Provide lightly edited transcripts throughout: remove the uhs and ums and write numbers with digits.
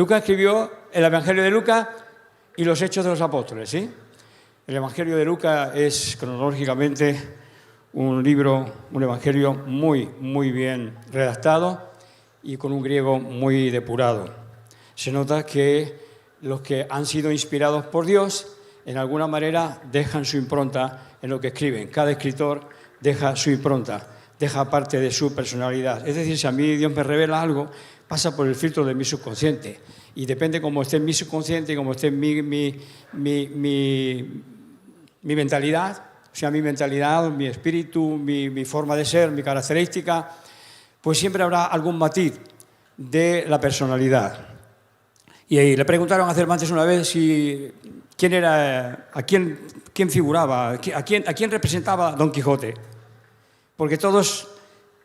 Lucas escribió el Evangelio de Lucas y los Hechos de los Apóstoles, ¿sí? El Evangelio de Lucas es cronológicamente un evangelio muy bien redactado y con un griego muy depurado. Se nota que los que han sido inspirados por Dios, en alguna manera, dejan su impronta en lo que escriben. Cada escritor deja su impronta, deja parte de su personalidad. Es decir, si a mí Dios me revela algo, pasa por el filtro de mi subconsciente. Y depende cómo esté mi subconsciente y cómo esté mi mentalidad, o sea, mi mentalidad, mi espíritu, mi forma de ser, mi característica, pues siempre habrá algún matiz de la personalidad. Y ahí le preguntaron a Cervantes una vez quién figuraba, a quién representaba Don Quijote, porque todos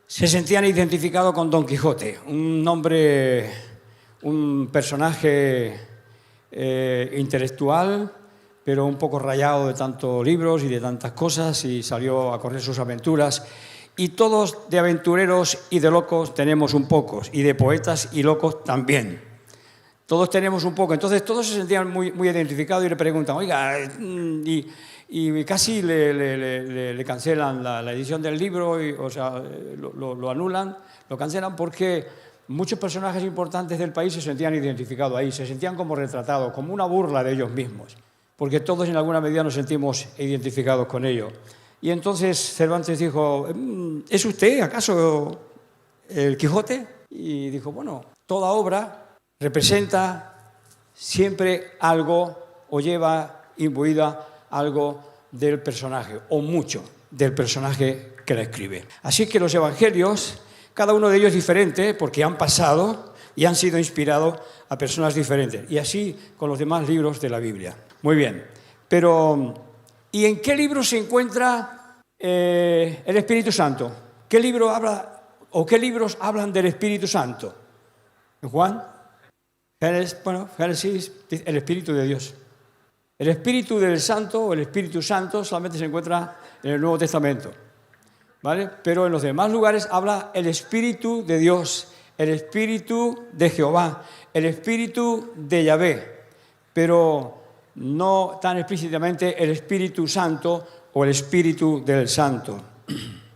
se sentían identificados con Don Quijote, un personaje intelectual, pero un poco rayado de tantos libros y de tantas cosas, y salió a correr sus aventuras. Y todos de aventureros y de locos tenemos un poco, y de poetas y locos también. Todos tenemos un poco. Entonces todos se sentían muy identificados y le preguntan, oiga, y casi le cancelan la edición del libro, o sea, lo anulan, lo cancelan porque muchos personajes importantes del país se sentían identificados ahí, se sentían como retratados, como una burla de ellos mismos, porque todos en alguna medida nos sentimos identificados con ellos. Y entonces Cervantes dijo, ¿es usted acaso el Quijote? Y dijo, bueno, toda obra representa siempre algo o lleva imbuida algo del personaje, o mucho del personaje que la escribe. Así que los evangelios, cada uno de ellos diferente, porque han pasado y han sido inspirados a personas diferentes. Y así con los demás libros de la Biblia. Muy bien, pero ¿y en qué libro se encuentra el Espíritu Santo? ¿Qué libro habla o qué libros hablan del Espíritu Santo? ¿En Juan? Génesis, el Espíritu de Dios. El Espíritu del Santo o el Espíritu Santo solamente se encuentra en el Nuevo Testamento, ¿vale? Pero en los demás lugares habla el Espíritu de Dios, el Espíritu de Jehová, el Espíritu de Yahvé, pero no tan explícitamente el Espíritu Santo o el Espíritu del Santo.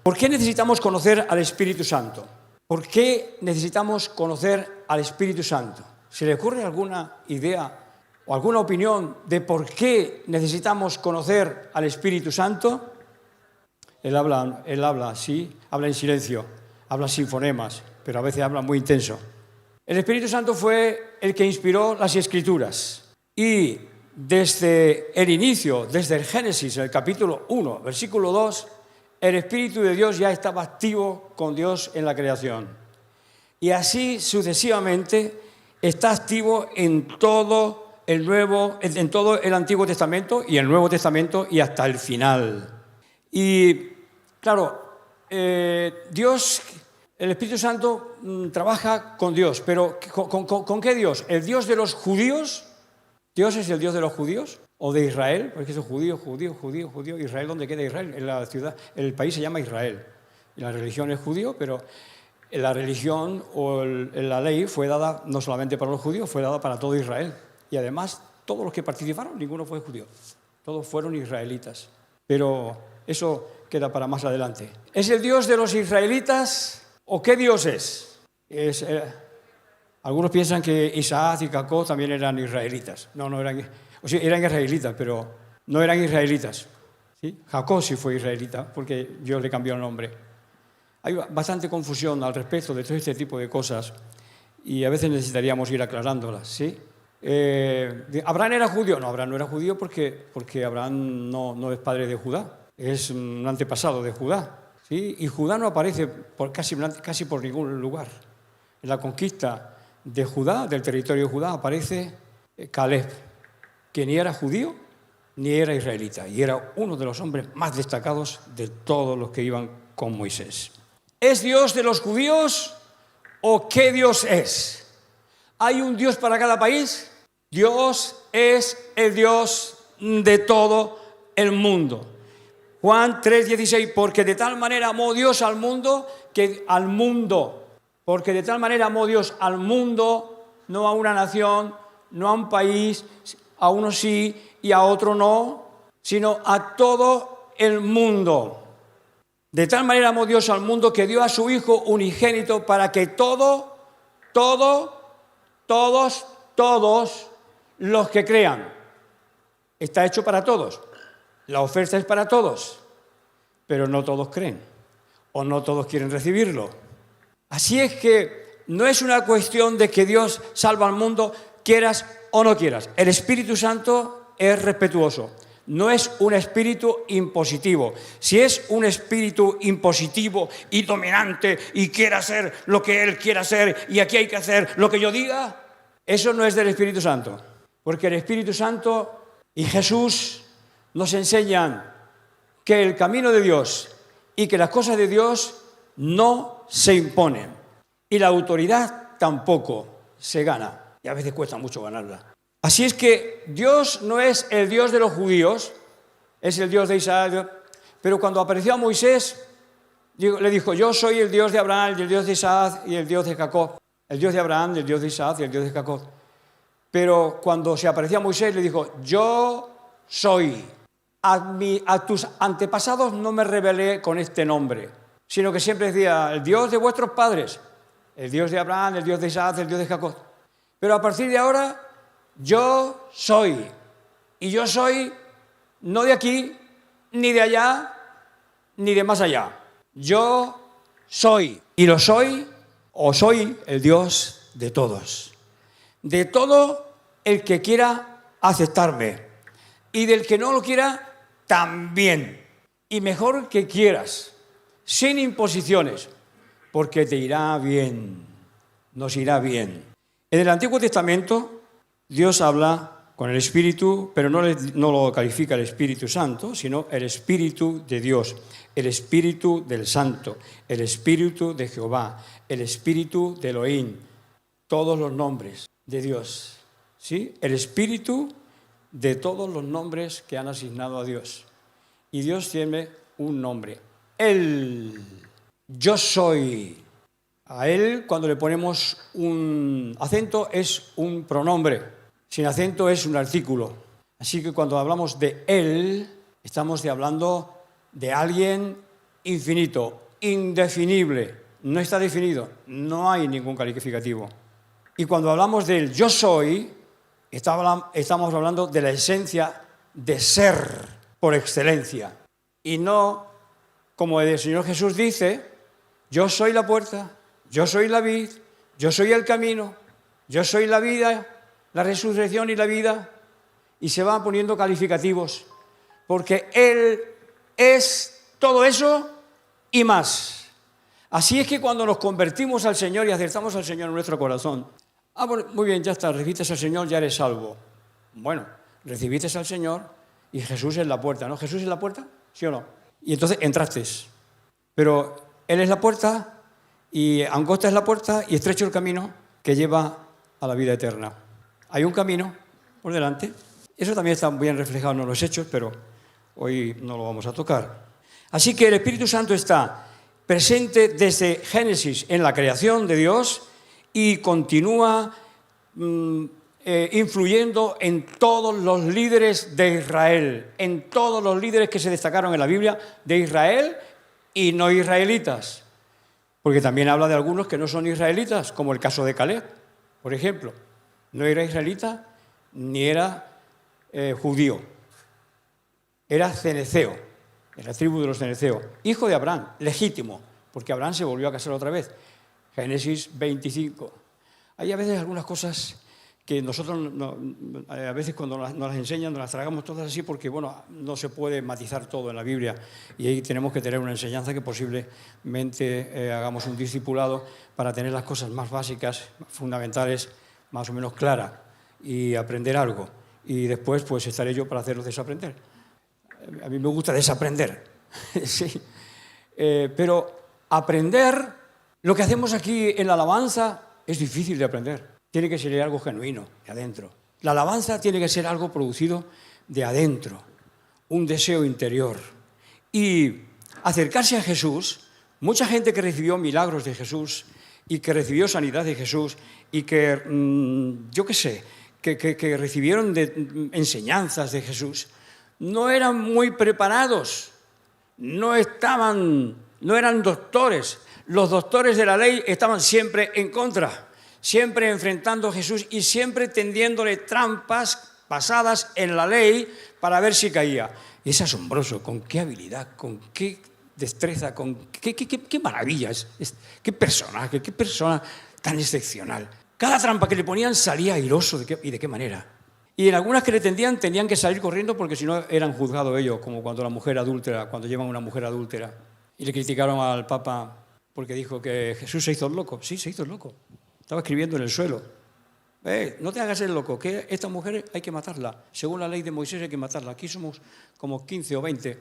¿Por qué necesitamos conocer al Espíritu Santo? ¿Por qué necesitamos conocer al Espíritu Santo? ¿Se le ocurre alguna idea o alguna opinión de por qué necesitamos conocer al Espíritu Santo? Él habla así, habla en silencio, habla sin fonemas, pero a veces habla muy intenso. El Espíritu Santo fue el que inspiró las Escrituras. Y desde el inicio, desde el Génesis, el capítulo 1, versículo 2, el Espíritu de Dios ya estaba activo con Dios en la creación. Y así sucesivamente está activo en todo el Antiguo Testamento y el Nuevo Testamento y hasta el final. Y claro, Dios, el Espíritu Santo trabaja con Dios, pero ¿con qué Dios? ¿El Dios de los judíos? ¿Dios es el Dios de los judíos? ¿O de Israel? Porque son judíos. ¿Israel dónde queda Israel? En la ciudad, el país se llama Israel. Y la religión es judío, pero la religión o la ley fue dada no solamente para los judíos, fue dada para todo Israel. Y además, todos los que participaron, ninguno fue judío. Todos fueron israelitas. Pero eso queda para más adelante. ¿Es el Dios de los israelitas o qué Dios es? Algunos piensan que Isaac y Jacob también eran israelitas. No eran. O sea, eran israelitas, pero no eran israelitas. ¿Sí? Jacob sí fue israelita, porque Dios le cambió el nombre. Hay bastante confusión al respecto de todo este tipo de cosas y a veces necesitaríamos ir aclarándolas, ¿sí? ¿Abraham era judío? No, Abraham no era judío porque Abraham no es padre de Judá, es un antepasado de Judá, ¿sí? Y Judá no aparece casi por ningún lugar. En la conquista de Judá, del territorio de Judá, aparece Caleb, que ni era judío ni era israelita, y era uno de los hombres más destacados de todos los que iban con Moisés. ¿Es Dios de los judíos o qué Dios es? ¿Hay un Dios para cada país? Dios es el Dios de todo el mundo. Juan 3:16, porque de tal manera amó Dios al mundo, porque de tal manera amó Dios al mundo no a una nación, no a un país, a uno sí y a otro no, sino a todo el mundo. De tal manera amó Dios al mundo que dio a su Hijo unigénito para que todos los que crean. Está hecho para todos. La oferta es para todos, pero no todos creen o no todos quieren recibirlo. Así es que no es una cuestión de que Dios salva al mundo, quieras o no quieras. El Espíritu Santo es respetuoso. No es un espíritu impositivo. Si es un espíritu impositivo y dominante y quiere hacer lo que él quiera hacer y aquí hay que hacer lo que yo diga, eso no es del Espíritu Santo. Porque el Espíritu Santo y Jesús nos enseñan que el camino de Dios y que las cosas de Dios no se imponen. Y la autoridad tampoco se gana. Y a veces cuesta mucho ganarla. Así es que Dios no es el Dios de los judíos, es el Dios de Israel. Pero cuando apareció a Moisés, le dijo, yo soy el Dios de Abraham, el Dios de Isaac y el Dios de Jacob. El Dios de Abraham, el Dios de Isaac y el Dios de Jacob. Pero cuando se apareció a Moisés, le dijo, yo soy. A tus antepasados no me rebelé con este nombre, sino que siempre decía, el Dios de vuestros padres, el Dios de Abraham, el Dios de Isaac, el Dios de Jacob. Pero a partir de ahora, yo soy. Y yo soy no de aquí, ni de allá, ni de más allá. Yo soy. Y lo soy, o soy el Dios de todos. De todo el que quiera aceptarme. Y del que no lo quiera, también. Y mejor que quieras, sin imposiciones, porque te irá bien, nos irá bien. En el Antiguo Testamento, Dios habla con el Espíritu, pero no lo califica el Espíritu Santo, sino el Espíritu de Dios, el Espíritu del Santo, el Espíritu de Jehová, el Espíritu de Elohim, todos los nombres de Dios, ¿sí? El Espíritu de todos los nombres que han asignado a Dios. Y Dios tiene un nombre, Él, yo soy. A Él, cuando le ponemos un acento, es un pronombre. Sin acento es un artículo. Así que cuando hablamos de Él, estamos hablando de alguien infinito, indefinible. No está definido, no hay ningún calificativo. Y cuando hablamos del yo soy, estamos hablando de la esencia de ser por excelencia. Y no, como el Señor Jesús dice, yo soy la puerta, yo soy la vid, yo soy el camino, yo soy la vida, la resurrección y la vida. Y se van poniendo calificativos, porque Él es todo eso y más. Así es que cuando nos convertimos al Señor y aceptamos al Señor en nuestro corazón, bueno, muy bien, ya está, recibiste al Señor, ya eres salvo. Bueno, recibiste al Señor y Jesús es la puerta, ¿no? ¿Jesús es la puerta? ¿Sí o no? Y entonces entraste. Pero Él es la puerta y angosta es la puerta y estrecho el camino que lleva a la vida eterna. Hay un camino por delante. Eso también está bien reflejado en los Hechos, pero hoy no lo vamos a tocar. Así que el Espíritu Santo está presente desde Génesis en la creación de Dios y continúa influyendo en todos los líderes de Israel, en todos los líderes que se destacaron en la Biblia de Israel y no israelitas. Porque también habla de algunos que no son israelitas, como el caso de Caleb, por ejemplo. No era israelita ni era judío. Era ceneceo, de la tribu de los ceneceos, hijo de Abraham, legítimo, porque Abraham se volvió a casar otra vez. Génesis 25. Hay a veces algunas cosas que nosotros, a veces cuando nos las enseñan, nos las tragamos todas así porque, bueno, no se puede matizar todo en la Biblia y ahí tenemos que tener una enseñanza que posiblemente hagamos un discipulado para tener las cosas más básicas, fundamentales, más o menos claras y aprender algo. Y después, pues, estaré yo para hacerlos desaprender. A mí me gusta desaprender, sí. Pero aprender, lo que hacemos aquí en la alabanza, es difícil de aprender. Tiene que ser algo genuino, de adentro. La alabanza tiene que ser algo producido de adentro, un deseo interior. Y acercarse a Jesús, mucha gente que recibió milagros de Jesús, y que recibió sanidad de Jesús y que, yo qué sé, que recibieron enseñanzas de Jesús, no eran muy preparados, no eran doctores. Los doctores de la ley estaban siempre en contra, siempre enfrentando a Jesús y siempre tendiéndole trampas basadas en la ley para ver si caía. Es asombroso, con qué habilidad, con qué destreza, con qué maravillas, qué personaje, qué persona tan excepcional. Cada trampa que le ponían salía airoso y de qué manera. Y en algunas que le tendían tenían que salir corriendo porque si no eran juzgados ellos, como cuando la mujer adúltera, cuando llevan una mujer adúltera. Y le criticaron al Papa porque dijo que Jesús se hizo el loco. Sí, se hizo el loco. Estaba escribiendo en el suelo. No te hagas el loco, que esta mujer hay que matarla. Según la ley de Moisés hay que matarla. Aquí somos como 15 o 20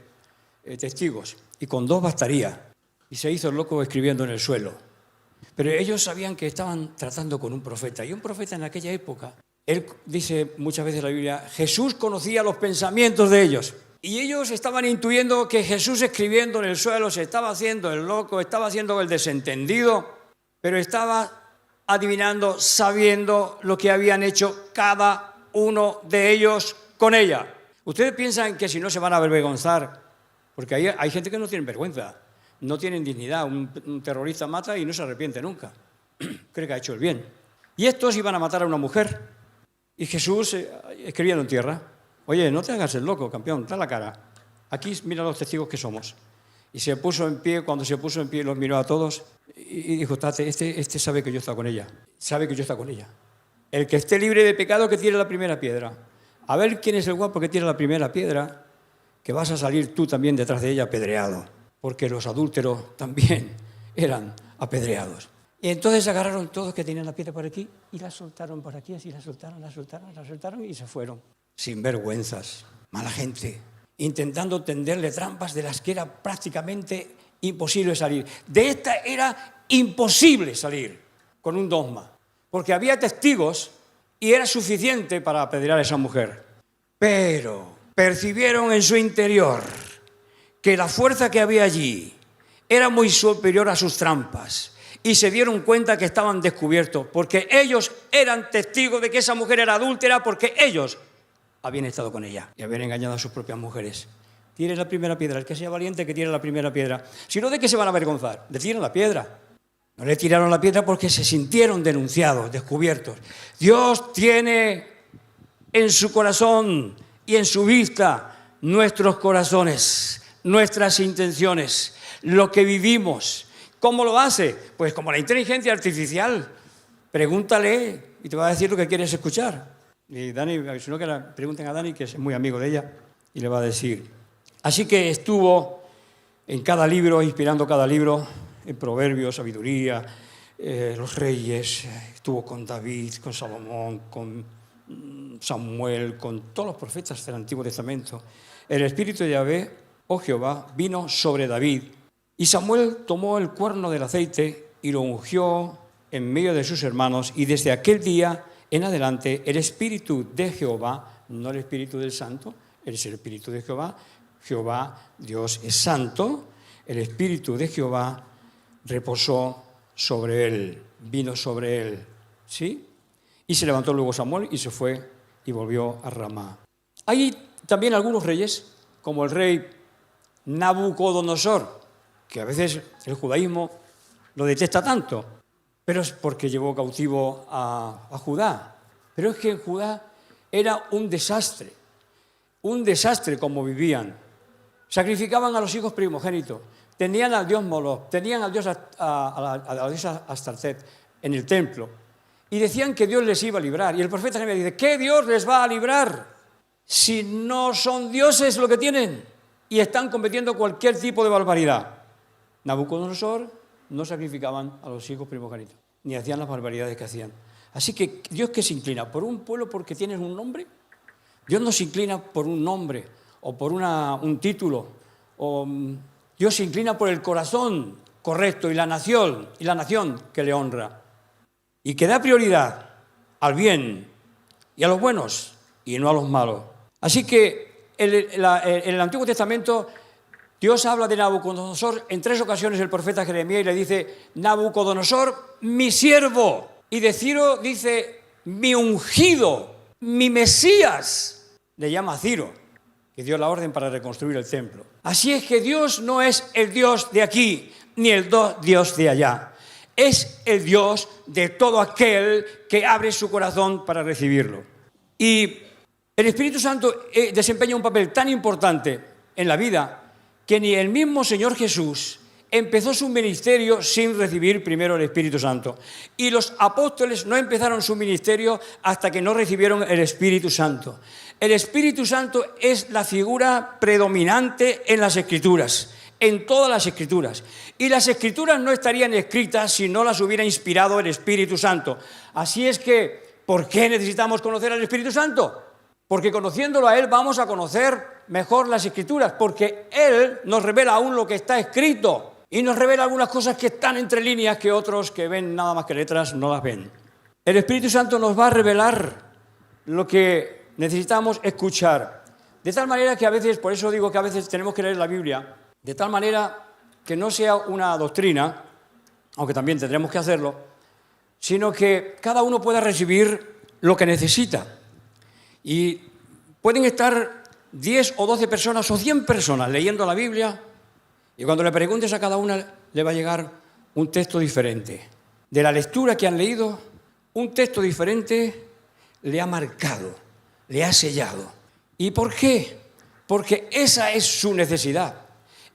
testigos y con 2 bastaría. Y se hizo el loco escribiendo en el suelo. Pero ellos sabían que estaban tratando con un profeta. Y un profeta en aquella época, él dice muchas veces en la Biblia, Jesús conocía los pensamientos de ellos. Y ellos estaban intuyendo que Jesús escribiendo en el suelo se estaba haciendo el loco, estaba haciendo el desentendido, pero estaba adivinando, sabiendo lo que habían hecho cada uno de ellos con ella. Ustedes piensan que si no se van a avergonzar, porque hay gente que no tiene vergüenza, no tienen dignidad. Un terrorista mata y no se arrepiente nunca. Cree que ha hecho el bien. Y estos iban a matar a una mujer. Y Jesús escribiendo en tierra, oye, no te hagas el loco, campeón, da la cara. Aquí mira los testigos que somos. Y se puso en pie, cuando se puso en pie los miró a todos y dijo, este sabe que yo estaba con ella, sabe que yo estaba con ella. El que esté libre de pecado que tire la primera piedra. A ver quién es el guapo que tira la primera piedra, que vas a salir tú también detrás de ella apedreado, porque los adúlteros también eran apedreados. Y entonces agarraron todos que tenían la piedra por aquí y la soltaron por aquí, así la soltaron y se fueron. Sin vergüenzas, mala gente, intentando tenderle trampas de las que era prácticamente imposible salir. De esta era imposible salir con un dogma, porque había testigos y era suficiente para apedrear a esa mujer. Pero percibieron en su interior que la fuerza que había allí era muy superior a sus trampas y se dieron cuenta que estaban descubiertos, porque ellos eran testigos de que esa mujer era adúltera, porque ellos habían estado con ella y habían engañado a sus propias mujeres. Tire la primera piedra, el que sea valiente que tire la primera piedra. Si no, ¿de qué se van a avergonzar? Le tiran la piedra. No le tiraron la piedra porque se sintieron denunciados, descubiertos. Dios tiene en su corazón y en su vista nuestros corazones, nuestras intenciones, lo que vivimos. ¿Cómo lo hace? Pues como la inteligencia artificial. Pregúntale y te va a decir lo que quieres escuchar. Y Dani, si no, que pregunten a Dani, que es muy amigo de ella, y le va a decir. Así que estuvo en cada libro, inspirando cada libro, en Proverbios, Sabiduría, los Reyes, estuvo con David, con Salomón, con Samuel, con todos los profetas del Antiguo Testamento. El Espíritu de Yahvé, oh Jehová, vino sobre David, y Samuel tomó el cuerno del aceite y lo ungió en medio de sus hermanos, y desde aquel día en adelante el Espíritu de Jehová, no el Espíritu del Santo, es el Espíritu de Jehová. Jehová, Dios es santo, el Espíritu de Jehová reposó sobre él, vino sobre él, ¿sí? Y se levantó luego Samuel y se fue y volvió a Ramá. Hay también algunos reyes, como el rey Nabucodonosor, que a veces el judaísmo lo detesta tanto, pero es porque llevó cautivo a Judá. Pero es que en Judá era un desastre como vivían. Sacrificaban a los hijos primogénitos, tenían al dios Moloch, tenían al dios a la diosa Astartet en el templo, y decían que Dios les iba a librar. Y el profeta Jeremías dice, ¿qué Dios les va a librar si no son dioses lo que tienen y están cometiendo cualquier tipo de barbaridad? Nabucodonosor no sacrificaban a los hijos primogénitos, ni hacían las barbaridades que hacían. Así que Dios, ¿qué se inclina? ¿Por un pueblo porque tienen un nombre? Dios no se inclina por un nombre o por un título. Dios se inclina por el corazón correcto y la nación que le honra. Y que da prioridad al bien y a los buenos y no a los malos. Así que en el Antiguo Testamento Dios habla de Nabucodonosor en 3 ocasiones el profeta Jeremías y le dice, Nabucodonosor, mi siervo. Y de Ciro dice, mi ungido, mi Mesías. Le llama a Ciro, que dio la orden para reconstruir el templo. Así es que Dios no es el Dios de aquí, ni el Dios de allá. Es el Dios de todo aquel que abre su corazón para recibirlo. Y el Espíritu Santo desempeña un papel tan importante en la vida que ni el mismo Señor Jesús empezó su ministerio sin recibir primero el Espíritu Santo. Y los apóstoles no empezaron su ministerio hasta que no recibieron el Espíritu Santo. El Espíritu Santo es la figura predominante en las Escrituras, en todas las Escrituras. Y las Escrituras no estarían escritas si no las hubiera inspirado el Espíritu Santo. Así es que, ¿por qué necesitamos conocer al Espíritu Santo? Porque conociéndolo a Él vamos a conocer mejor las Escrituras, porque Él nos revela aún lo que está escrito y nos revela algunas cosas que están entre líneas que otros que ven nada más que letras no las ven. El Espíritu Santo nos va a revelar lo que necesitamos escuchar, de tal manera que a veces, por eso digo que a veces tenemos que leer la Biblia, de tal manera que no sea una doctrina, aunque también tendremos que hacerlo, sino que cada uno pueda recibir lo que necesita. Y pueden estar 10 o 12 personas o 100 personas leyendo la Biblia y cuando le preguntes a cada una le va a llegar un texto diferente. De la lectura que han leído, un texto diferente le ha marcado, le ha sellado. ¿Y por qué? Porque esa es su necesidad.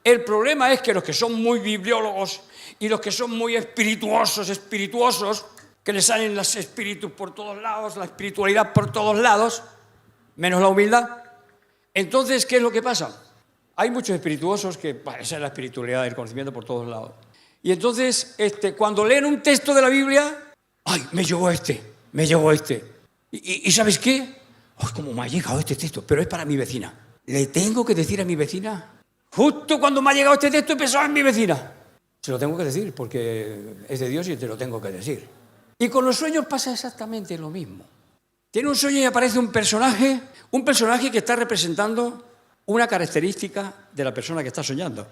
El problema es que los que son muy bibliólogos y los que son muy espirituosos, que les salen los espíritus por todos lados, la espiritualidad por todos lados, menos la humildad. Entonces, ¿qué es lo que pasa? Hay muchos espirituosos que, esa es la espiritualidad del conocimiento por todos lados. Y entonces, cuando leen un texto de la Biblia, ¡ay, me llegó este! ¿Y sabes qué? ¡Ay, cómo me ha llegado este texto! Pero es para mi vecina. ¿Le tengo que decir a mi vecina? Justo cuando me ha llegado este texto, empezó en mi vecina. Se lo tengo que decir porque es de Dios y te lo tengo que decir. Y con los sueños pasa exactamente lo mismo. Tiene un sueño y aparece un personaje que está representando una característica de la persona que está soñando.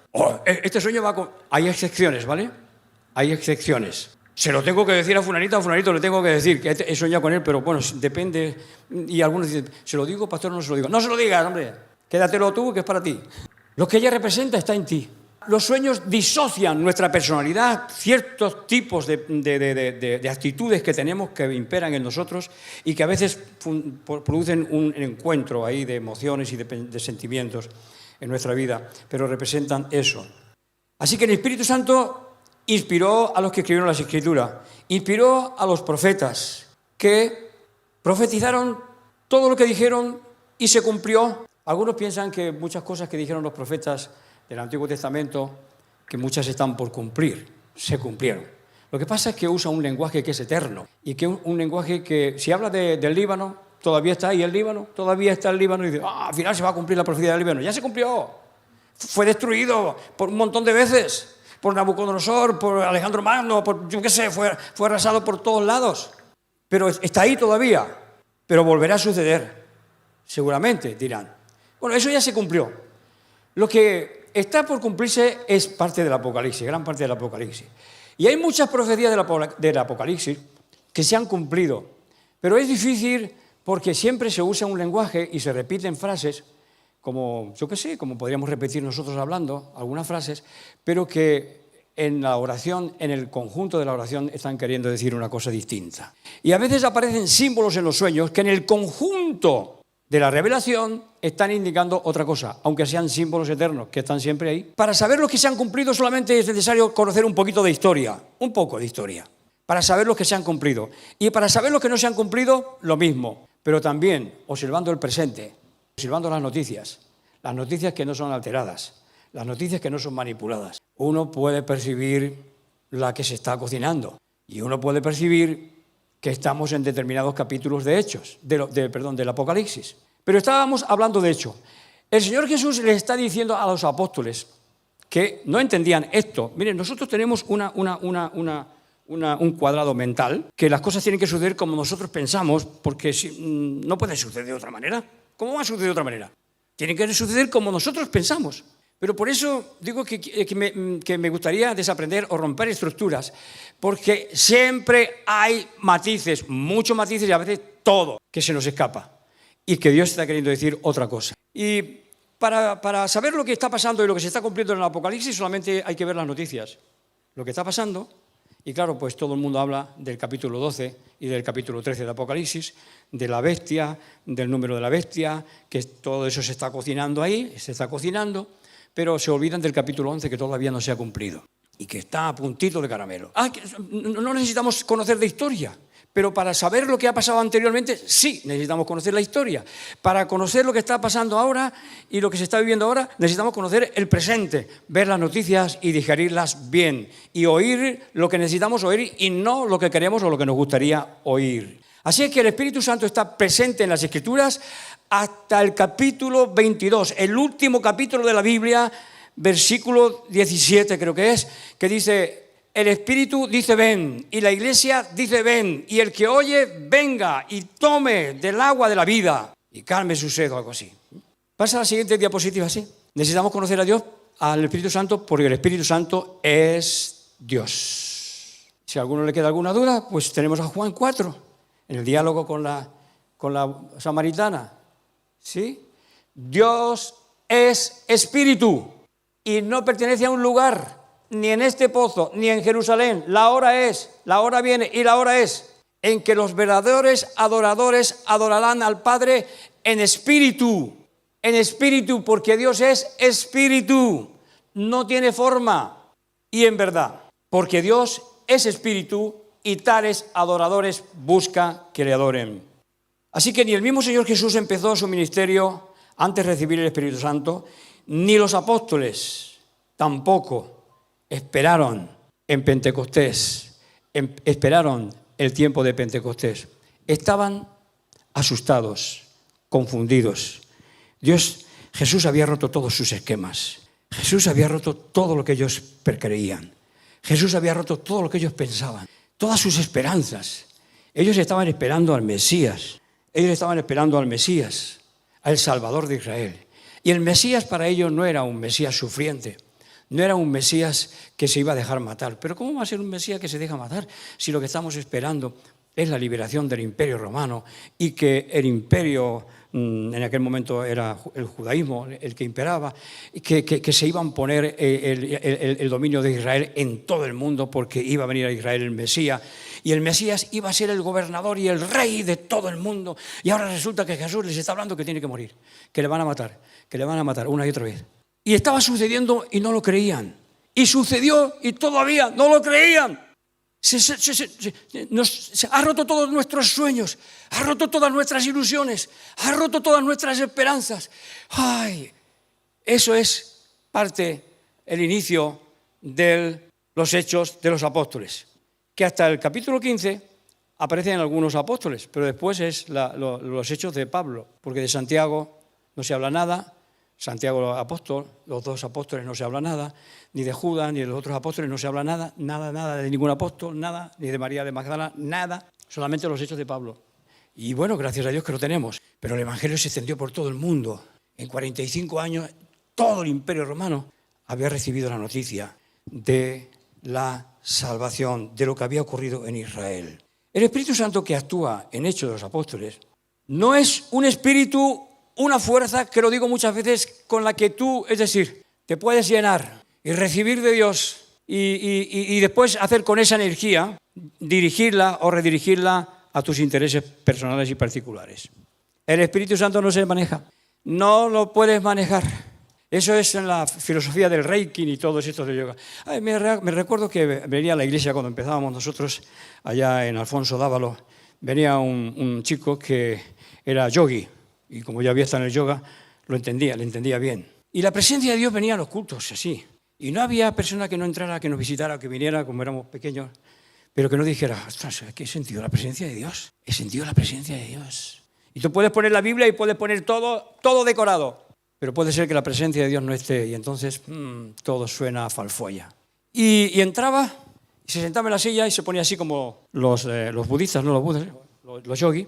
Este sueño va con... Hay excepciones, ¿vale? Hay excepciones. Se lo tengo que decir a fulanito le tengo que decir que he soñado con él, pero bueno, depende. Y algunos dicen, ¿se lo digo, pastor, o no se lo digo? No se lo digas, hombre, quédatelo tú, que es para ti. Lo que ella representa está en ti. Los sueños disocian nuestra personalidad, ciertos tipos de actitudes que tenemos que imperan en nosotros y que a veces producen un encuentro ahí de emociones y de sentimientos en nuestra vida, pero representan eso. Así que el Espíritu Santo inspiró a los que escribieron las Escrituras, inspiró a los profetas que profetizaron todo lo que dijeron y se cumplió. Algunos piensan que muchas cosas que dijeron los profetas del Antiguo Testamento, que muchas están por cumplir, se cumplieron. Lo que pasa es que usa un lenguaje que es eterno y que un lenguaje que, si habla del Líbano, todavía está ahí el Líbano, todavía está el Líbano y dice, al final se va a cumplir la profecía del Líbano. Ya se cumplió, fue destruido por un montón de veces, por Nabucodonosor, por Alejandro Magno, por yo qué sé, fue arrasado por todos lados. Pero está ahí todavía, pero volverá a suceder, seguramente, dirán. Bueno, eso ya se cumplió. Lo que está por cumplirse es parte del Apocalipsis, gran parte del Apocalipsis. Y hay muchas profecías del Apocalipsis que se han cumplido, pero es difícil porque siempre se usa un lenguaje y se repiten frases, como, yo qué sé, como podríamos repetir nosotros hablando, algunas frases, pero que en la oración, en el conjunto de la oración, están queriendo decir una cosa distinta. Y a veces aparecen símbolos en los sueños que en el conjunto de la revelación están indicando otra cosa, aunque sean símbolos eternos que están siempre ahí. Para saber los que se han cumplido solamente es necesario conocer un poquito de historia, un poco de historia, para saber los que se han cumplido. Y para saber los que no se han cumplido, lo mismo, pero también observando el presente, observando las noticias que no son alteradas, las noticias que no son manipuladas. Uno puede percibir la que se está cocinando y uno puede percibir que estamos en determinados capítulos de Hechos, del Apocalipsis. Pero estábamos hablando de Hechos. El Señor Jesús les está diciendo a los apóstoles que no entendían esto. Miren, nosotros tenemos un cuadrado mental, que las cosas tienen que suceder como nosotros pensamos, porque no puede suceder de otra manera. ¿Cómo va a suceder de otra manera? Tienen que suceder como nosotros pensamos. Pero por eso digo que me gustaría desaprender o romper estructuras, porque siempre hay matices, muchos matices y a veces todo que se nos escapa y que Dios está queriendo decir otra cosa. Y para saber lo que está pasando y lo que se está cumpliendo en el Apocalipsis solamente hay que ver las noticias. Lo que está pasando, y claro, pues todo el mundo habla del capítulo 12 y del capítulo 13 de Apocalipsis, de la bestia, del número de la bestia, que todo eso se está cocinando ahí, se está cocinando, pero se olvidan del capítulo 11 que todavía no se ha cumplido y que está a puntito de caramelo. No necesitamos conocer de historia, pero para saber lo que ha pasado anteriormente, sí, necesitamos conocer la historia. Para conocer lo que está pasando ahora y lo que se está viviendo ahora, necesitamos conocer el presente, ver las noticias y digerirlas bien y oír lo que necesitamos oír y no lo que queremos o lo que nos gustaría oír. Así es que el Espíritu Santo está presente en las Escrituras hasta el capítulo 22, el último capítulo de la Biblia, versículo 17 creo que es, que dice: el Espíritu dice ven, y la Iglesia dice ven, y el que oye venga y tome del agua de la vida y calme su sed o algo así. Pasa a la siguiente diapositiva, ¿sí? Necesitamos conocer a Dios, al Espíritu Santo, porque el Espíritu Santo es Dios. Si a alguno le queda alguna duda, pues tenemos a Juan 4, en el diálogo con la samaritana. ¿Sí? Dios es Espíritu y no pertenece a un lugar, ni en este pozo, ni en Jerusalén. La hora viene y la hora es en que los verdaderos adoradores adorarán al Padre en espíritu, porque Dios es espíritu, no tiene forma, y en verdad, porque Dios es espíritu y tales adoradores busca que le adoren. Así que ni el mismo Señor Jesús empezó su ministerio antes de recibir el Espíritu Santo, ni los apóstoles tampoco esperaron en Pentecostés, esperaron el tiempo de Pentecostés. Estaban asustados, confundidos. Jesús había roto todos sus esquemas. Jesús había roto todo lo que ellos creían. Jesús había roto todo lo que ellos pensaban, todas sus esperanzas. Ellos estaban esperando al Mesías. Ellos estaban esperando al Mesías, al Salvador de Israel. Y el Mesías para ellos no era un Mesías sufriente, no era un Mesías que se iba a dejar matar. Pero ¿cómo va a ser un Mesías que se deja matar si lo que estamos esperando es la liberación del Imperio Romano y que el imperio, en aquel momento era el judaísmo el que imperaba, que se iba a poner el dominio de Israel en todo el mundo porque iba a venir a Israel el Mesías y el Mesías iba a ser el gobernador y el rey de todo el mundo y ahora resulta que Jesús les está hablando que tiene que morir, que le van a matar una y otra vez. Y estaba sucediendo y no lo creían. Y sucedió y todavía no lo creían. Se ha roto todos nuestros sueños, ha roto todas nuestras ilusiones, ha roto todas nuestras esperanzas. ¡Ay! Eso es parte, el inicio de los Hechos de los Apóstoles. Que hasta el capítulo 15 aparecen algunos apóstoles, pero después es los Hechos de Pablo, porque de Santiago no se habla nada. Santiago apóstol, los dos apóstoles no se habla nada, ni de Judas, ni de los otros apóstoles no se habla nada de ningún apóstol, nada, ni de María de Magdala, nada, solamente los Hechos de Pablo. Y bueno, gracias a Dios que lo tenemos, pero el Evangelio se extendió por todo el mundo. En 45 años, todo el Imperio Romano había recibido la noticia de la salvación, de lo que había ocurrido en Israel. El Espíritu Santo que actúa en Hechos de los Apóstoles no es un espíritu, una fuerza, que lo digo muchas veces, con la que tú, es decir, te puedes llenar y recibir de Dios y después hacer con esa energía, dirigirla o redirigirla a tus intereses personales y particulares. El Espíritu Santo no se maneja, no lo puedes manejar. Eso es en la filosofía del Reiki y todos estos de yoga. Me recuerdo que venía a la iglesia cuando empezábamos nosotros, allá en Alfonso Dávalo, venía un chico que era yogi. Y como yo había estado en el yoga, le entendía bien. Y la presencia de Dios venía a los cultos, así. Y no había persona que no entrara, que nos visitara, que viniera, como éramos pequeños, pero que no dijera, ostras, ¿qué he sentido la presencia de Dios? He sentido la presencia de Dios. Y tú puedes poner la Biblia y puedes poner todo decorado, pero puede ser que la presencia de Dios no esté, y entonces todo suena a falfolla. Y entraba, y se sentaba en la silla y se ponía así como los budistas, no los budas, los yogis.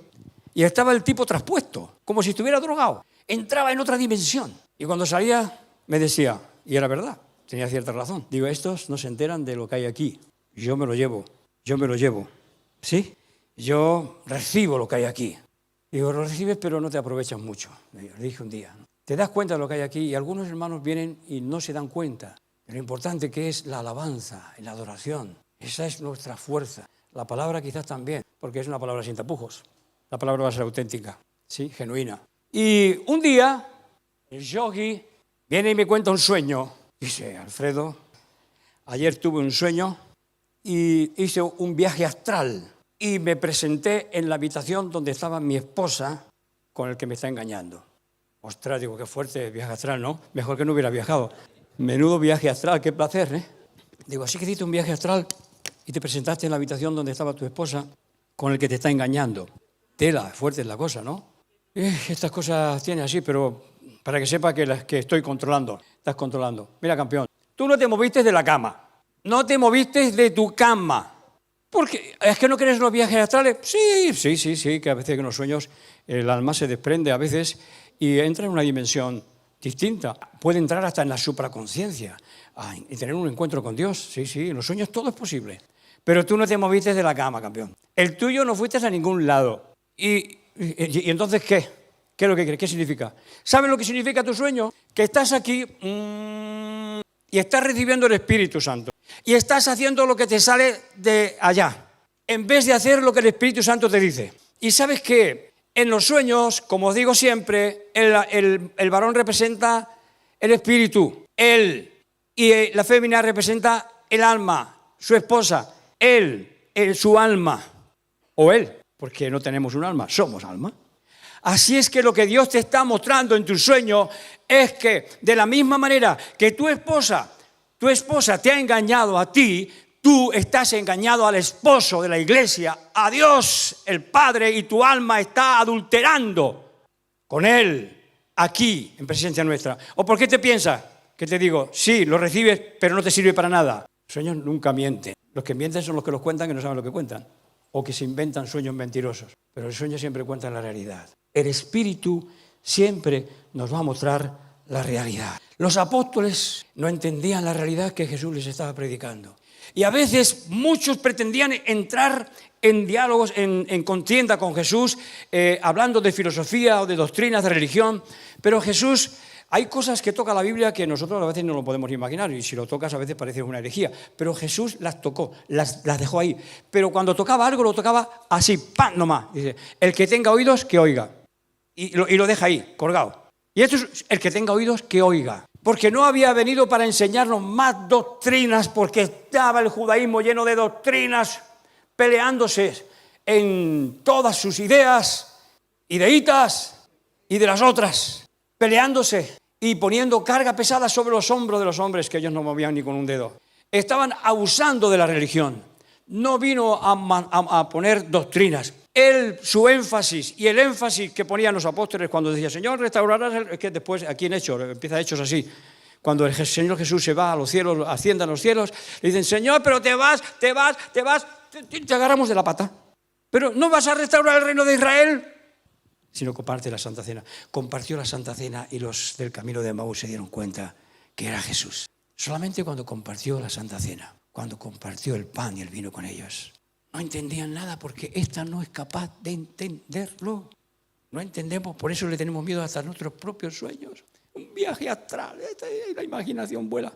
Y estaba el tipo traspuesto, como si estuviera drogado. Entraba en otra dimensión. Y cuando salía, me decía, Y era verdad, tenía cierta razón. Digo, estos no se enteran de lo que hay aquí. Yo me lo llevo. ¿Sí? Yo recibo lo que hay aquí. Digo, lo recibes, pero no te aprovechas mucho. Le dije un día. Te das cuenta de lo que hay aquí y algunos hermanos vienen y no se dan cuenta de lo importante que es la alabanza, la adoración. Esa es nuestra fuerza. La palabra quizás también, porque es una palabra sin tapujos. La palabra va a ser auténtica, ¿sí? Genuina. Y un día, el yogi viene y me cuenta un sueño. Dice, Alfredo, ayer tuve un sueño y hice un viaje astral y me presenté en la habitación donde estaba mi esposa con el que me está engañando. Ostras, digo, qué fuerte viaje astral, ¿no? Mejor que no hubiera viajado. Menudo viaje astral, qué placer, ¿eh? Digo, así que hiciste un viaje astral y te presentaste en la habitación donde estaba tu esposa con el que te está engañando. Tela, fuerte es la cosa, ¿no? Estas cosas tienen así, pero para que sepa que estoy controlando. Estás controlando. Mira, campeón, tú no te moviste de la cama. No te moviste de tu cama. Porque, ¿es que no quieres los viajes astrales? Sí, que a veces en los sueños el alma se desprende a veces y entra en una dimensión distinta. Puede entrar hasta en la supraconsciencia y tener un encuentro con Dios. Sí, en los sueños todo es posible. Pero tú no te moviste de la cama, campeón. El tuyo no fuiste a ningún lado. ¿Y entonces qué? ¿Qué es lo que crees? ¿Qué significa? ¿Sabes lo que significa tu sueño? Que estás aquí y estás recibiendo el Espíritu Santo. Y estás haciendo lo que te sale de allá, en vez de hacer lo que el Espíritu Santo te dice. Y sabes que en los sueños, como os digo siempre, el varón representa el espíritu, él, y la fémina representa el alma, su esposa, su alma, o él, porque no tenemos un alma, somos alma. Así es que lo que Dios te está mostrando en tu sueño es que de la misma manera que tu esposa te ha engañado a ti, tú estás engañado al esposo de la iglesia, a Dios, el Padre, y tu alma está adulterando con Él aquí, en presencia nuestra. ¿O por qué te piensas? Que te digo, sí, lo recibes, pero no te sirve para nada. Los sueños nunca mienten. Los que mienten son los que los cuentan que no saben lo que cuentan. O que se inventan sueños mentirosos. Pero el sueño siempre cuenta la realidad. El Espíritu siempre nos va a mostrar la realidad. Los apóstoles no entendían la realidad que Jesús les estaba predicando. Y a veces muchos pretendían entrar en diálogos, en contienda con Jesús, hablando de filosofía o de doctrinas de religión. Pero Jesús, hay cosas que toca la Biblia que nosotros a veces no lo podemos imaginar. Y si lo tocas a veces parece una herejía. Pero Jesús las tocó, las dejó ahí. Pero cuando tocaba algo, lo tocaba así, ¡pam!, nomás. Dice, el que tenga oídos, que oiga. Y lo deja ahí, colgado. Y esto es el que tenga oídos, que oiga. Porque no había venido para enseñarnos más doctrinas, porque estaba el judaísmo lleno de doctrinas, peleándose en todas sus ideas, ideitas y de las otras, peleándose y poniendo carga pesada sobre los hombros de los hombres, que ellos no movían ni con un dedo. Estaban abusando de la religión. No vino a poner doctrinas. Su énfasis y el énfasis que ponían los apóstoles cuando decía, Señor, restaurarás, es que después aquí en Hechos, empieza Hechos así, cuando el Señor Jesús se va a los cielos, asciende a los cielos, le dicen, Señor, pero te vas, te agarramos de la pata, pero no vas a restaurar el reino de Israel, sino comparte la Santa Cena. Compartió la Santa Cena y los del camino de Emaús se dieron cuenta que era Jesús. Solamente cuando compartió la Santa Cena, cuando compartió el pan y el vino con ellos. No entendían nada porque esta no es capaz de entenderlo. No entendemos, por eso le tenemos miedo hasta a nuestros propios sueños. Un viaje astral, la imaginación vuela.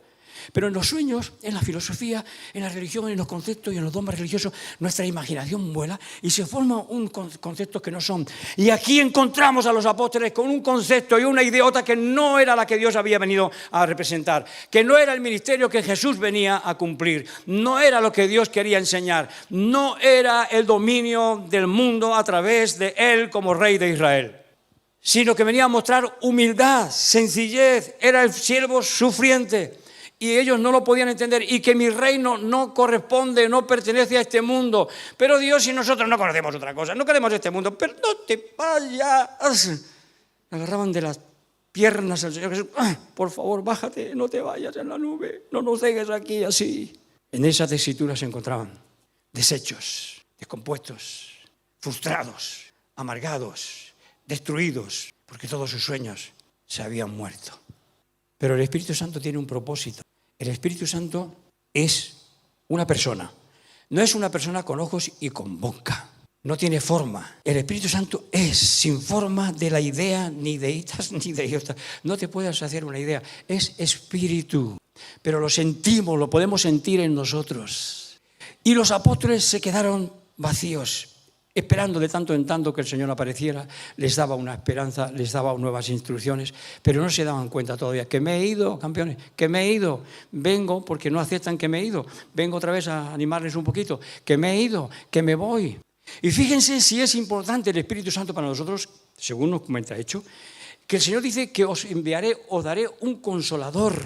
Pero en los sueños, en la filosofía, en la religión, en los conceptos y en los dogmas religiosos, nuestra imaginación vuela y se forman conceptos que no son. Y aquí encontramos a los apóstoles con un concepto y una ideota que no era la que Dios había venido a representar, que no era el ministerio que Jesús venía a cumplir, no era lo que Dios quería enseñar, no era el dominio del mundo a través de Él como Rey de Israel, sino que venía a mostrar humildad, sencillez, era el siervo sufriente. Y ellos no lo podían entender, y que mi reino no corresponde, no pertenece a este mundo. Pero Dios y nosotros no conocemos otra cosa, no queremos este mundo, pero no te vayas. Agarraban de las piernas al Señor Jesús, por favor, bájate, no te vayas en la nube, no nos dejes aquí así. En esa tesitura se encontraban deshechos, descompuestos, frustrados, amargados, destruidos, porque todos sus sueños se habían muerto. Pero el Espíritu Santo tiene un propósito. El Espíritu Santo es una persona. No es una persona con ojos y con boca. No tiene forma. El Espíritu Santo es sin forma de la idea, ni de estas ni de otras. No te puedes hacer una idea. Es espíritu. Pero lo sentimos, lo podemos sentir en nosotros. Y los apóstoles se quedaron vacíos, esperando de tanto en tanto que el Señor apareciera. Les daba una esperanza, les daba nuevas instrucciones, pero no se daban cuenta todavía. Que me he ido, campeones, que me he ido. Vengo porque no aceptan que me he ido. Vengo otra vez a animarles un poquito. Que me he ido, que me voy. Y fíjense si es importante el Espíritu Santo para nosotros, según nos comenta Hecho, que el Señor dice que os enviaré, os daré un consolador.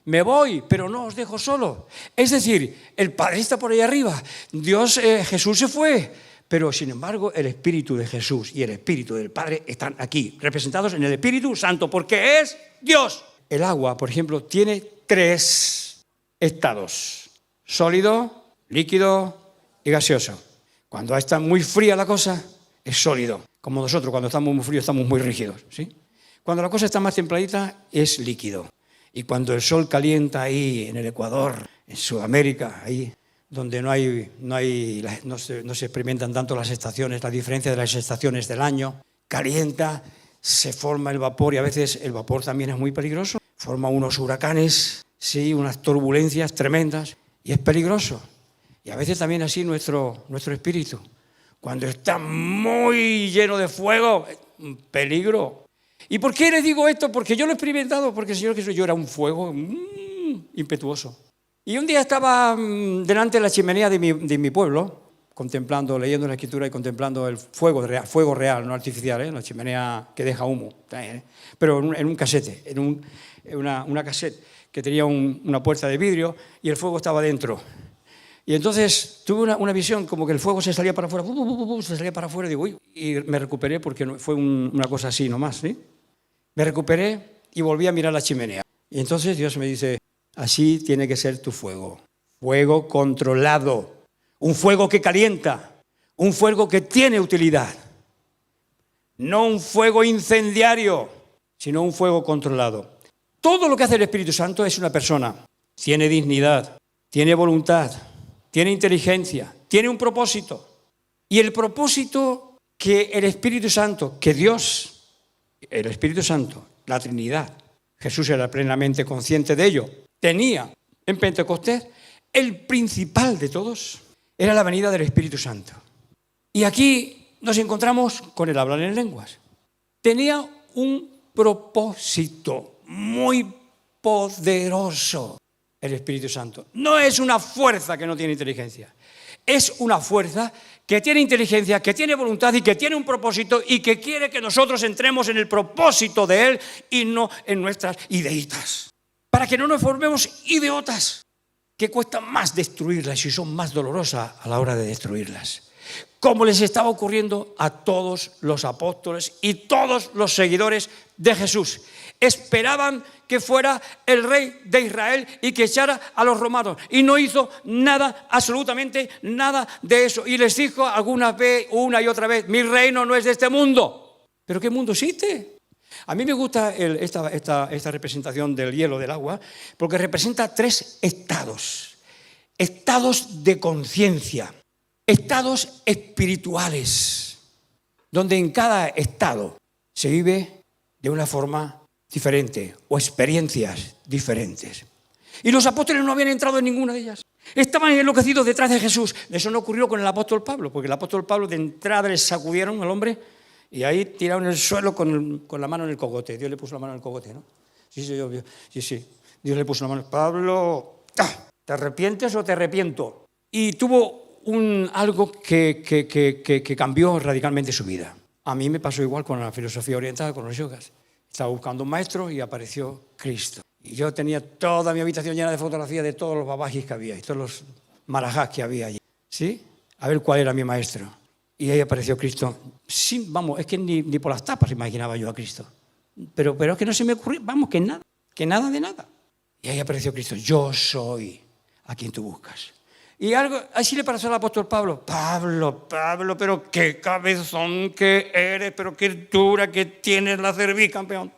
Me voy, pero no os dejo solo. Es decir, el Padre está por ahí arriba. Jesús se fue. Pero, sin embargo, el Espíritu de Jesús y el Espíritu del Padre están aquí, representados en el Espíritu Santo, porque es Dios. El agua, por ejemplo, tiene 3 estados: sólido, líquido y gaseoso. Cuando está muy fría la cosa, es sólido. Como nosotros, cuando estamos muy fríos, estamos muy rígidos, ¿sí? Cuando la cosa está más templadita, es líquido. Y cuando el sol calienta ahí en el Ecuador, en Sudamérica, ahí donde no se experimentan tanto las estaciones, la diferencia de las estaciones del año, calienta, se forma el vapor y a veces el vapor también es muy peligroso. Forma unos huracanes, sí, unas turbulencias tremendas y es peligroso. Y a veces también así nuestro espíritu. Cuando está muy lleno de fuego, un peligro. ¿Y por qué les digo esto? Porque yo lo he experimentado, porque el Señor Jesús, yo era un fuego impetuoso. Y un día estaba delante de la chimenea de mi pueblo, contemplando, leyendo la Escritura y contemplando el fuego real, no artificial, la chimenea que deja humo, pero en un casete, en una casete que tenía una puerta de vidrio y el fuego estaba dentro. Y entonces tuve una visión como que el fuego se salía para afuera, se salía para afuera, digo, uy, y me recuperé porque fue una cosa así nomás, ¿sí? Me recuperé y volví a mirar la chimenea. Y entonces Dios me dice, así tiene que ser tu fuego. Fuego controlado. Un fuego que calienta. Un fuego que tiene utilidad. No un fuego incendiario, sino un fuego controlado. Todo lo que hace el Espíritu Santo es una persona. Tiene dignidad, tiene voluntad, tiene inteligencia, tiene un propósito. Y el propósito que el Espíritu Santo, que Dios, el Espíritu Santo, la Trinidad, Jesús era plenamente consciente de ello, tenía en Pentecostés, el principal de todos era la venida del Espíritu Santo. Y aquí nos encontramos con el hablar en lenguas. Tenía un propósito muy poderoso el Espíritu Santo. No es una fuerza que no tiene inteligencia. Es una fuerza que tiene inteligencia, que tiene voluntad y que tiene un propósito y que quiere que nosotros entremos en el propósito de Él y no en nuestras ideitas. Para que no nos formemos idiotas, que cuesta más destruirlas y son más dolorosas a la hora de destruirlas. Como les estaba ocurriendo a todos los apóstoles y todos los seguidores de Jesús. Esperaban que fuera el rey de Israel y que echara a los romanos. Y no hizo nada, absolutamente nada de eso. Y les dijo alguna vez, una y otra vez, mi reino no es de este mundo. ¿Pero qué mundo existe? A mí me gusta esta representación del hielo, del agua, porque representa 3 estados. Estados de conciencia, estados espirituales, donde en cada estado se vive de una forma diferente o experiencias diferentes. Y los apóstoles no habían entrado en ninguna de ellas. Estaban enloquecidos detrás de Jesús. Eso no ocurrió con el apóstol Pablo, porque el apóstol Pablo de entrada les sacudieron al hombre y ahí tiraron en el suelo con la mano en el cogote. Dios le puso la mano en el cogote, ¿no? Sí. Dios le puso la mano. Pablo, ¿te arrepientes o te arrepiento? Y tuvo algo que cambió radicalmente su vida. A mí me pasó igual con la filosofía oriental, con los yogas. Estaba buscando un maestro y apareció Cristo. Y yo tenía toda mi habitación llena de fotografías de todos los babajis que había y todos los marajás que había allí. ¿Sí? A ver cuál era mi maestro. Y ahí apareció Cristo. Sí, vamos, es que ni por las tapas imaginaba yo a Cristo. Pero es que no se me ocurrió, vamos, que nada de nada. Y ahí apareció Cristo. Yo soy a quien tú buscas. Y algo así le pasó al apóstol Pablo. Pablo, pero qué cabezón que eres, pero qué altura que tienes la cerviz, campeón.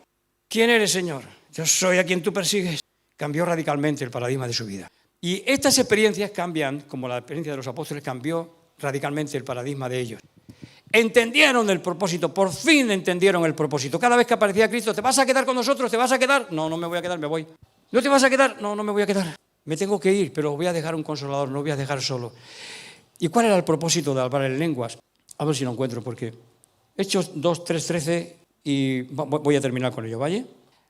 ¿Quién eres, Señor? yo soy a quien tú persigues. Cambió radicalmente el paradigma de su vida. Y estas experiencias cambian, como la experiencia de los apóstoles cambió radicalmente el paradigma de ellos. Entendieron el propósito, por fin entendieron el propósito. Cada vez que aparecía Cristo, ¿te vas a quedar con nosotros? ¿Te vas a quedar? No, no me voy a quedar, me voy. ¿No te vas a quedar? No, no me voy a quedar. Me tengo que ir, pero voy a dejar un consolador, no lo voy a dejar solo. ¿Y cuál era el propósito de hablar en lenguas? A ver si lo encuentro, porque Hechos 2, 3, 13, y voy a terminar con ello, ¿vale?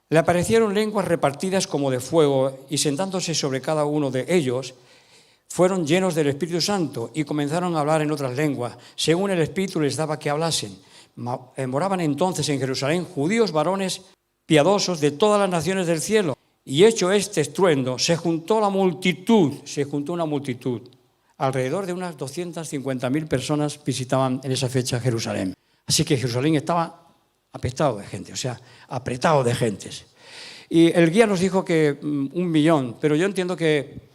Le aparecieron lenguas repartidas como de fuego, y sentándose sobre cada uno de ellos, fueron llenos del Espíritu Santo y comenzaron a hablar en otras lenguas, según el Espíritu les daba que hablasen. Moraban entonces en Jerusalén judíos varones piadosos de todas las naciones del cielo. Y hecho este estruendo, se juntó una multitud. Alrededor de unas 250.000 personas visitaban en esa fecha Jerusalén. Así que Jerusalén estaba apestado de gente, o sea, apretado de gentes. Y el guía nos dijo que 1 millón, pero yo entiendo que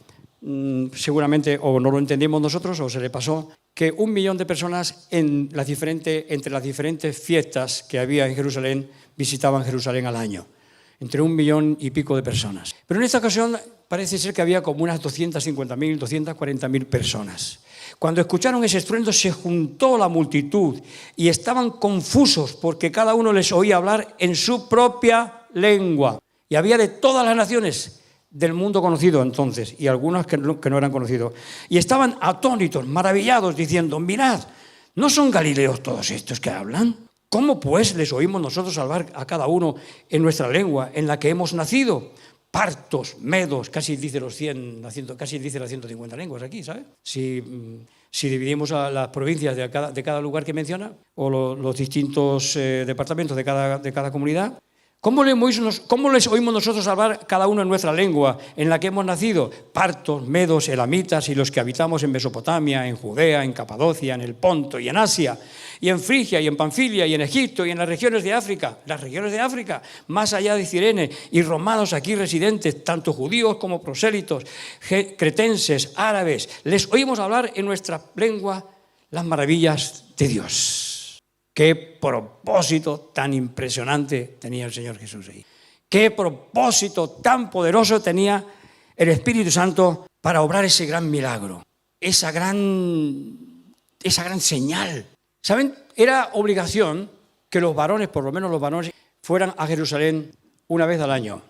seguramente o no lo entendimos nosotros o se le pasó, que 1 millón de personas entre las diferentes fiestas que había en Jerusalén visitaban Jerusalén al año. Entre 1 millón y pico de personas. Pero en esta ocasión parece ser que había como unas 250.000, 240.000 personas. Cuando escucharon ese estruendo se juntó la multitud y estaban confusos porque cada uno les oía hablar en su propia lengua. Y había de todas las naciones del mundo conocido entonces y algunos que no eran conocidos. Y estaban atónitos, maravillados, diciendo, mirad, ¿no son galileos todos estos que hablan? ¿Cómo pues les oímos nosotros hablar a cada uno en nuestra lengua en la que hemos nacido? Partos, medos, casi dice las 150 lenguas aquí, ¿sabes? Si dividimos a las provincias de cada lugar que menciona, o los distintos departamentos de cada comunidad, ¿cómo les oímos nosotros hablar cada uno en nuestra lengua en la que hemos nacido? Partos, medos, elamitas y los que habitamos en Mesopotamia, en Judea, en Capadocia, en el Ponto y en Asia, y en Frigia, y en Panfilia, y en Egipto, y en las regiones de África, más allá de Cirene, y romanos aquí residentes, tanto judíos como prosélitos, cretenses, árabes, les oímos hablar en nuestra lengua las maravillas de Dios. Qué propósito tan impresionante tenía el Señor Jesús ahí. Qué propósito tan poderoso tenía el Espíritu Santo para obrar ese gran milagro, esa gran señal. ¿Saben? Era obligación que los varones, por lo menos los varones, fueran a Jerusalén una vez al año.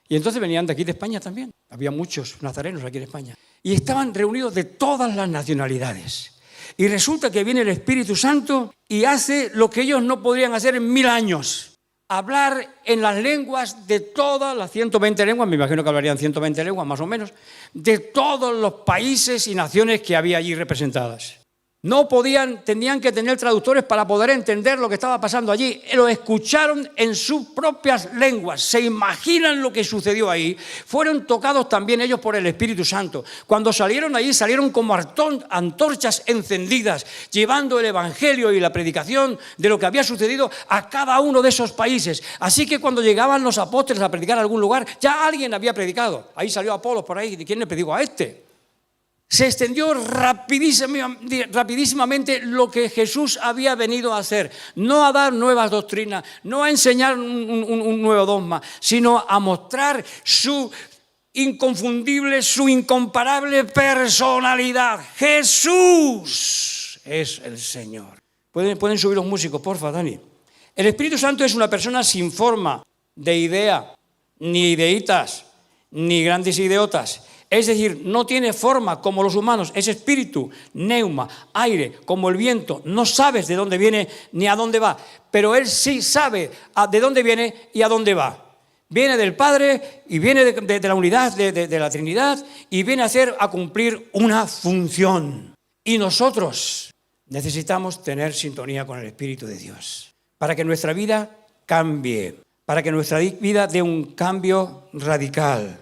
Y entonces venían de aquí de España también. Había muchos nazarenos aquí en España. Y estaban reunidos de todas las nacionalidades. Y resulta que viene el Espíritu Santo y hace lo que ellos no podrían hacer en 1000 años. Hablar en las lenguas de todas las 120 lenguas, me imagino que hablarían 120 lenguas más o menos, de todos los países y naciones que había allí representadas. Tenían que tener traductores para poder entender lo que estaba pasando allí. Lo escucharon en sus propias lenguas. ¿Se imaginan lo que sucedió ahí? Fueron tocados también ellos por el Espíritu Santo. Cuando salieron allí, salieron como antorchas encendidas, llevando el Evangelio y la predicación de lo que había sucedido a cada uno de esos países. Así que cuando llegaban los apóstoles a predicar a algún lugar, ya alguien había predicado. Ahí salió Apolos por ahí. ¿De quién le predicó? A este. Se extendió rapidísimamente lo que Jesús había venido a hacer. No a dar nuevas doctrinas, no a enseñar un nuevo dogma, sino a mostrar su inconfundible, su incomparable personalidad. Jesús es el Señor. Pueden subir los músicos, porfa, Dani. El Espíritu Santo es una persona sin forma de idea, ni ideitas, ni grandes ideotas. Es decir, no tiene forma como los humanos, es espíritu, neuma, aire, como el viento. No sabes de dónde viene ni a dónde va, pero Él sí sabe de dónde viene y a dónde va. Viene del Padre y viene de la unidad de la Trinidad y viene a cumplir una función. Y nosotros necesitamos tener sintonía con el Espíritu de Dios para que nuestra vida cambie, para que nuestra vida dé un cambio radical.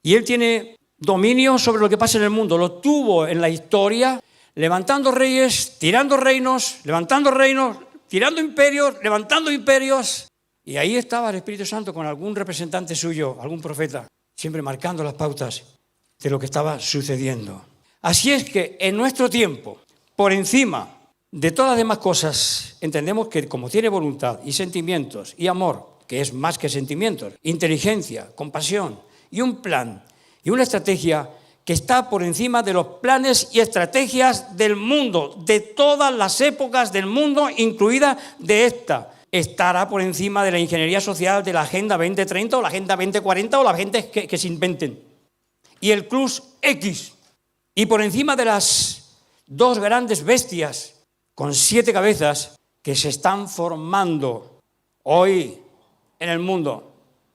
Y Él tiene dominio sobre lo que pasa en el mundo. Lo tuvo en la historia, levantando reyes, tirando reinos, levantando reinos, tirando imperios, levantando imperios. Y ahí estaba el Espíritu Santo con algún representante suyo, algún profeta, siempre marcando las pautas de lo que estaba sucediendo. Así es que en nuestro tiempo, por encima de todas las demás cosas, entendemos que como tiene voluntad y sentimientos y amor, que es más que sentimientos, inteligencia, compasión y un plan y una estrategia que está por encima de los planes y estrategias del mundo, de todas las épocas del mundo, incluida de esta. Estará por encima de la ingeniería social, de la Agenda 2030 o la Agenda 2040 o la gente que se inventen. Y el Club X. Y por encima de las dos grandes bestias con 7 cabezas que se están formando hoy en el mundo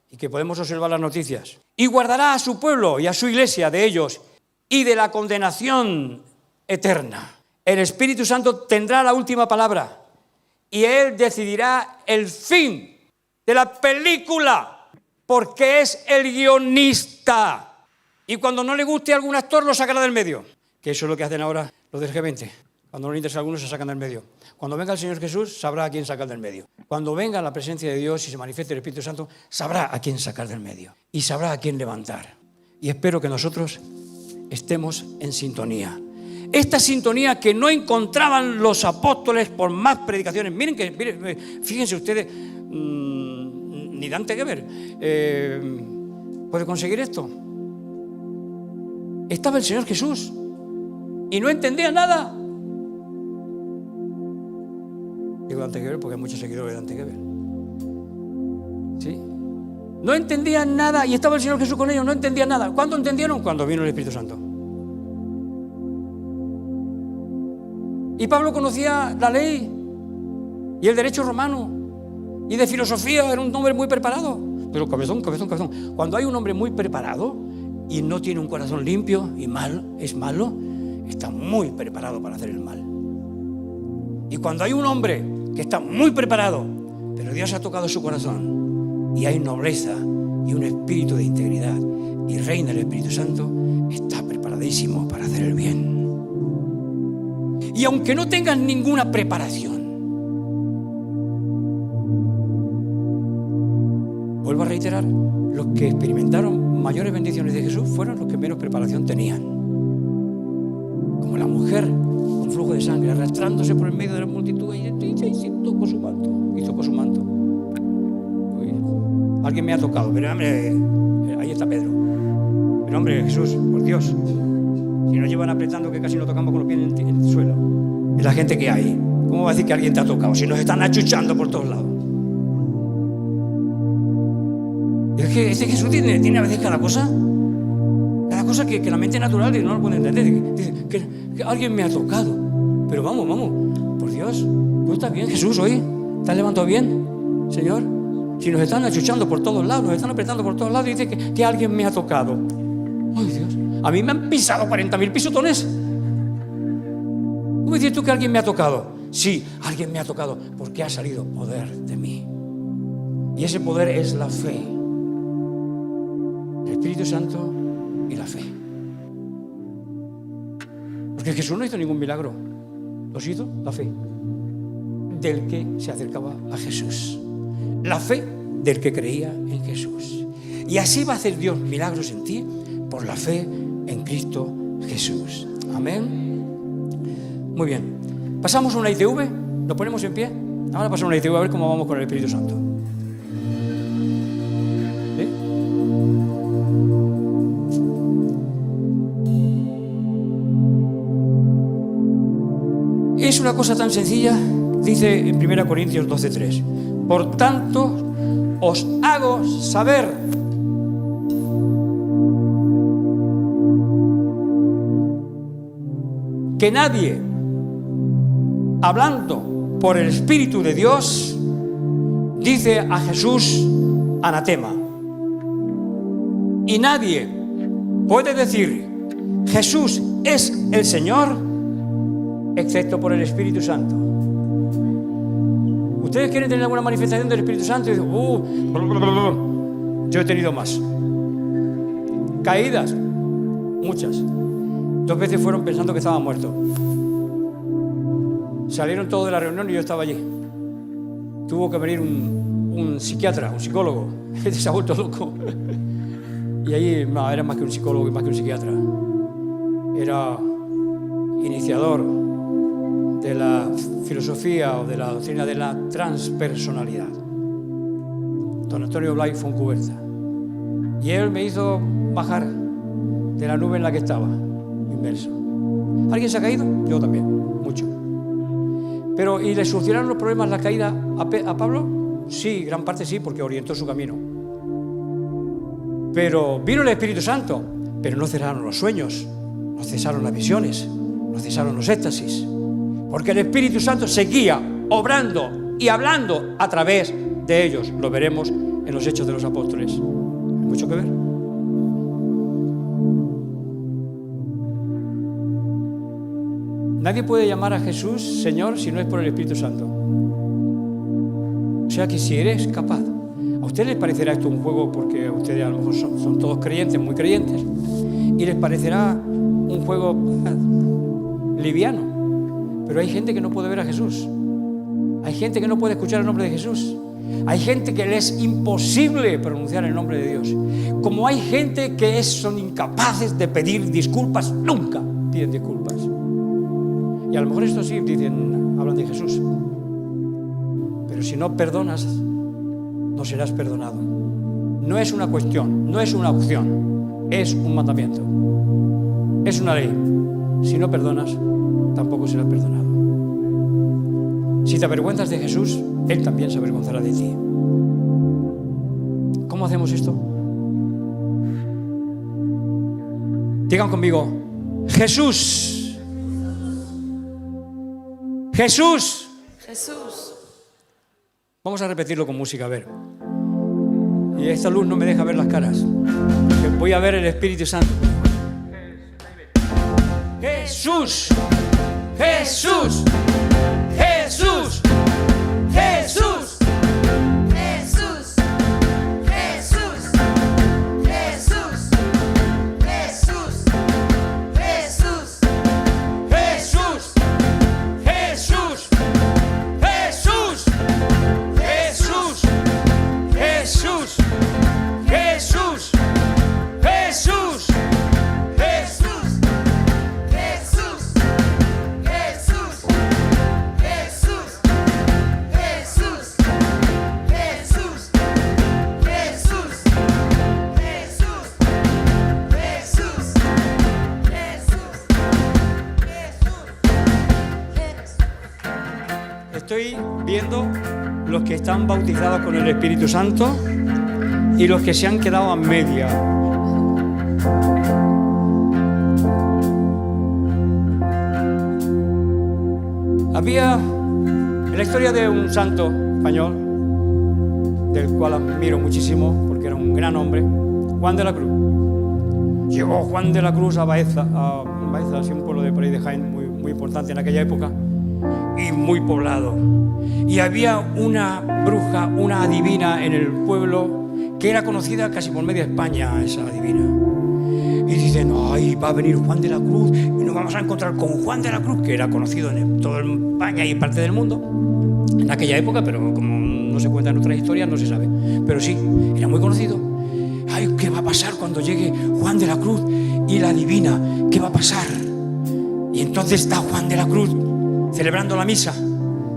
y que podemos observar las noticias. Y guardará a su pueblo y a su iglesia de ellos y de la condenación eterna. El Espíritu Santo tendrá la última palabra y Él decidirá el fin de la película porque es el guionista. Y cuando no le guste a algún actor lo sacará del medio, que eso es lo que hacen ahora los del G20. Cuando no le interesa a algunos se sacan del medio. Cuando venga el Señor Jesús sabrá a quién sacar del medio. Cuando venga la presencia de Dios y se manifieste el Espíritu Santo sabrá a quién sacar del medio y sabrá a quién levantar. Y espero que nosotros estemos en sintonía. Esta sintonía que no encontraban los apóstoles por más predicaciones. Miren, fíjense ustedes, ni Dante Gebel puede conseguir esto. Estaba el Señor Jesús y no entendía nada. Digo Dante Gebel porque hay muchos seguidores de Dante Gebel. ¿Sí? No entendían nada y estaba el Señor Jesús con ellos, no entendían nada. ¿Cuándo entendieron? Cuando vino el Espíritu Santo. Y Pablo conocía la ley y el derecho romano y de filosofía, era un hombre muy preparado. Pero cabezón. Cuando hay un hombre muy preparado y no tiene un corazón limpio y es malo, está muy preparado para hacer el mal. Y cuando hay un hombre que está muy preparado, pero Dios ha tocado su corazón y hay nobleza y un espíritu de integridad y reina el Espíritu Santo, está preparadísimo para hacer el bien. Y aunque no tengas ninguna preparación, vuelvo a reiterar, los que experimentaron mayores bendiciones de Jesús fueron los que menos preparación tenían. Como la mujer con flujo de sangre, arrastrándose por el medio de la multitud y tocó su manto. Uy, alguien me ha tocado, pero hombre, ahí está Pedro. Pero hombre, Jesús, por Dios, si nos llevan apretando que casi no tocamos con los pies en el suelo. Es la gente que hay. ¿Cómo va a decir que alguien te ha tocado si nos están achuchando por todos lados? Es que este Jesús tiene a veces cada cosa que la mente natural no lo puede entender. Dice que alguien me ha tocado. Pero vamos, por Dios, ¿tú estás bien, Jesús, hoy? ¿Estás levantado bien, Señor? Si nos están achuchando por todos lados, nos están apretando por todos lados, dice que alguien me ha tocado. ¡Ay, Dios! A mí me han pisado 40.000 pisotones. ¿Cómo dices tú que alguien me ha tocado? Sí, alguien me ha tocado porque ha salido poder de mí. Y ese poder es la fe. El Espíritu Santo y la fe. Porque Jesús no hizo ningún milagro. Los hizo la fe del que se acercaba a Jesús. La fe del que creía en Jesús. Y así va a hacer Dios milagros en ti por la fe en Cristo Jesús. Amén. Muy bien. Pasamos a una ITV. ¿Nos ponemos en pie? Ahora pasamos a una ITV a ver cómo vamos con el Espíritu Santo. Es una cosa tan sencilla, dice en 1 Corintios 12:3. Por tanto, os hago saber que nadie, hablando por el Espíritu de Dios, dice a Jesús anatema. Y nadie puede decir Jesús es el Señor excepto por el Espíritu Santo. ¿Ustedes quieren tener alguna manifestación del Espíritu Santo? Y dicen, yo he tenido más. Caídas, muchas. 2 veces fueron pensando que estaba muerto. Salieron todos de la reunión y yo estaba allí. Tuvo que venir un psiquiatra, un psicólogo. Se ha vuelto loco. Y allí no, era más que un psicólogo y más que un psiquiatra. Era iniciador de la filosofía o de la doctrina de la transpersonalidad. don Antonio Blay Foncuberta. Y él me hizo bajar de la nube en la que estaba, inmerso. ¿Alguien se ha caído? Yo también, mucho. Pero, ¿y le solucionaron los problemas la caída a Pablo? Sí, gran parte sí, porque orientó su camino. Pero vino el Espíritu Santo, pero no cesaron los sueños, no cesaron las visiones, no cesaron los éxtasis. Porque el Espíritu Santo seguía obrando y hablando a través de ellos. Lo veremos en los Hechos de los Apóstoles. Hay mucho que ver. Nadie puede llamar a Jesús Señor si no es por el Espíritu Santo. O sea que si eres capaz, a ustedes les parecerá esto un juego porque ustedes a lo mejor son todos creyentes, muy creyentes, y les parecerá un juego liviano. Pero hay gente que no puede ver a Jesús. Hay gente que no puede escuchar el nombre de Jesús. Hay gente que le es imposible pronunciar el nombre de Dios. Como hay gente que son incapaces de pedir disculpas, nunca piden disculpas. Y a lo mejor esto sí hablan de Jesús. Pero si no perdonas, no serás perdonado. No es una cuestión, no es una opción, es un mandamiento. Es una ley. Si no perdonas, tampoco serás perdonado. Si te avergüenzas de Jesús, Él también se avergonzará de ti. ¿Cómo hacemos esto? Digan conmigo, Jesús. Jesús. Jesús. Vamos a repetirlo con música, a ver. Y esta luz no me deja ver las caras. Voy a ver el Espíritu Santo. Jesús. Jesús. Jesús. Jesús. Jesús. Jesús. Jesús. Jesús. Jesús. Jesús. Jesús. Jesús. Jesús. Jesús. Jesús. Jesús. Estoy viendo los que están bautizados con el Espíritu Santo y los que se han quedado a media. Había en la historia de un santo español, del cual admiro muchísimo porque era un gran hombre, Juan de la Cruz. Llegó Juan de la Cruz a Baeza, así un pueblo de por ahí de Jaén muy importante en aquella época y muy poblado. Y había una bruja, una adivina en el pueblo que era conocida casi por media España, esa adivina. Y dicen, ay, va a venir Juan de la Cruz y nos vamos a encontrar con Juan de la Cruz, que era conocido en toda España y en parte del mundo en aquella época, pero como no se cuenta en otras historias no se sabe. Pero sí, era muy conocido. Ay, ¿qué va a pasar cuando llegue Juan de la Cruz y la adivina? ¿Qué va a pasar? Y entonces está Juan de la Cruz celebrando la misa,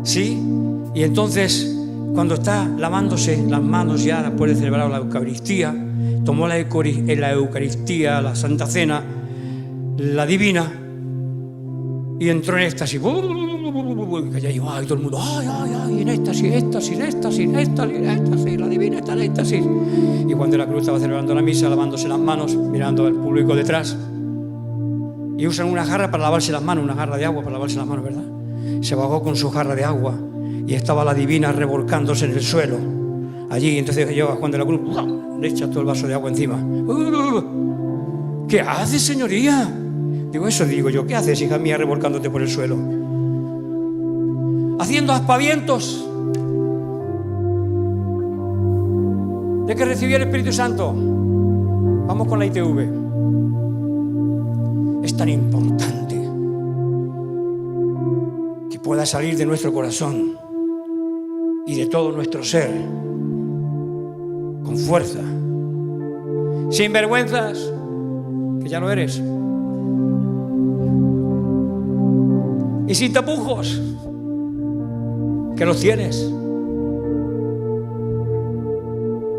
¿sí? Y entonces, cuando está lavándose las manos ya después de celebrar la Eucaristía, tomó la Eucaristía, la Santa Cena, la Divina, y entró en éxtasis. Y todo el mundo, ay, en éxtasis, la Divina está en éxtasis. Y Juan de la Cruz estaba celebrando la misa, lavándose las manos, mirando al público detrás. Y usan una jarra para lavarse las manos, una jarra de agua para lavarse las manos, ¿verdad? Se bajó con su jarra de agua y estaba la Divina revolcándose en el suelo. Allí, entonces llega Juan de la Cruz, le echa todo el vaso de agua encima. ¿Qué haces, señoría? Digo, eso digo yo, ¿qué haces, hija mía, revolcándote por el suelo? Haciendo aspavientos de que recibí el Espíritu Santo. Vamos con la ITV. Es tan importante que pueda salir de nuestro corazón y de todo nuestro ser con fuerza, sin vergüenzas, que ya lo eres, y sin tapujos, que los tienes.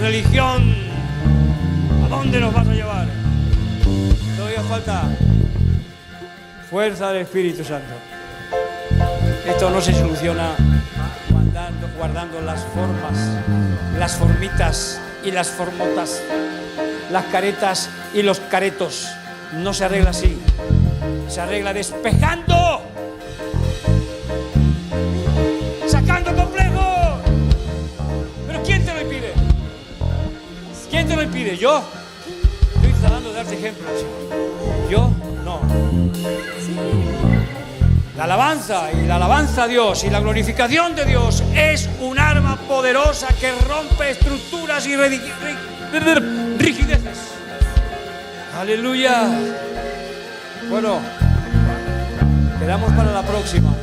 religión, ¿a dónde nos vas a llevar? Todavía falta fuerza del Espíritu Santo. Esto no se soluciona guardando las formas, las formitas y las formotas, las caretas y los caretos. No se arregla así. Se arregla despejando, sacando complejos. ¿Pero quién te lo impide? ¿Quién te lo impide? ¿Yo? Estoy tratando de darte ejemplos. ¿Yo? No. La alabanza a Dios y la glorificación de Dios es un arma poderosa que rompe estructuras y rigideces. Aleluya. Bueno, quedamos para la próxima.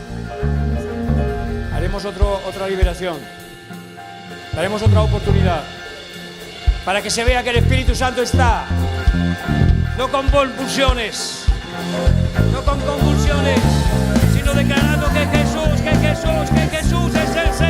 Haremos otra liberación. Daremos otra oportunidad para que se vea que el Espíritu Santo está, no con convulsiones, sino declarando que Jesús es el Señor.